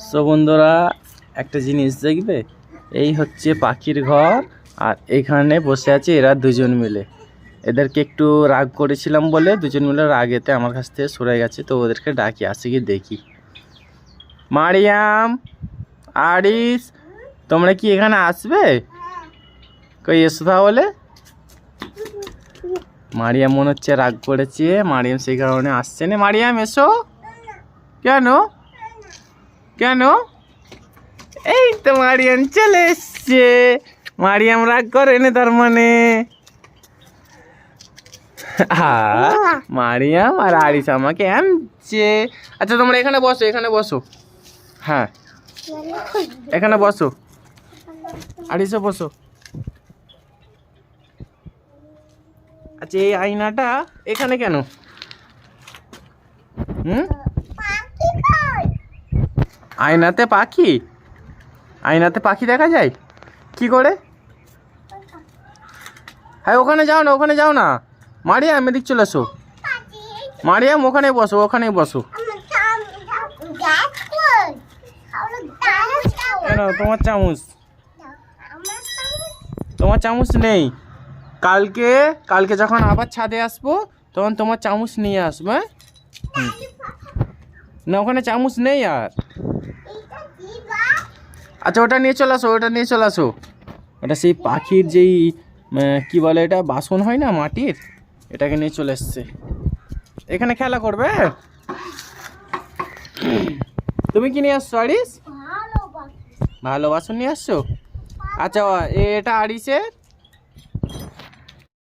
So বন্ধুরা একটা জিনিস দেখবে, এই হচ্ছে পাখির ঘর। আর এখানে বসে আছে এরা দুজন মিলে। এদেরকে একটু রাগ করেছিলাম বলে দুজন মিলে রাগেতে আমার কাছ থেকে সরে গেছে। তো ওদেরকে ডাকি, আসি কি দেখি। মারিয়াম, আরিস, তোমরা কি এখানে আসবে? কই এসো তাহলে। মারিয়াম মনে হচ্ছে রাগ করেছে, মারিয়াম সেই কারণে আসছে না। মারিয়াম এসো। কেন কেন? এই তো মারিয়াম চলে এসছে। মারিয়াম রাগ করে না তার মানে। মারিয়াম আর আরিস আমাকে আনছে। আচ্ছা তোমরা এখানে বসো, এখানে বসো। হ্যাঁ এখানে বসো, আরিসও বসো। আচ্ছা এই আয়নাটা এখানে কেন? আয়নাতে পাখি? আয়নাতে পাখি দেখা যায় কি করে? হ্যাঁ ওখানে যাও না, ওখানে যাও না। মারিয়াম এদিক চলে আসো। মারিয়াম ওখানে বসো, ওখানে বসো। কেন তোমার চামচ? তোমার চামচ নেই? কালকে যখন আবার ছাদে আসবো তখন তোমার চামচ নিয়ে আসবো। হ্যাঁ না ওখানে চামচ নেই আর। আচ্ছা ওটা নিয়ে চলে আসো, ওটা নিয়ে চলে আসো। ওটা সেই পাখির যেই কি বলে এটা, বাসন হয় না মাটির, এটাকে নিয়ে চলে এসছে। এখানে খেলা করবে। তুমি কি নিয়ে আসছো আরিস? ভালো বাসন নিয়ে আসছো। আচ্ছা এটা আরিসের,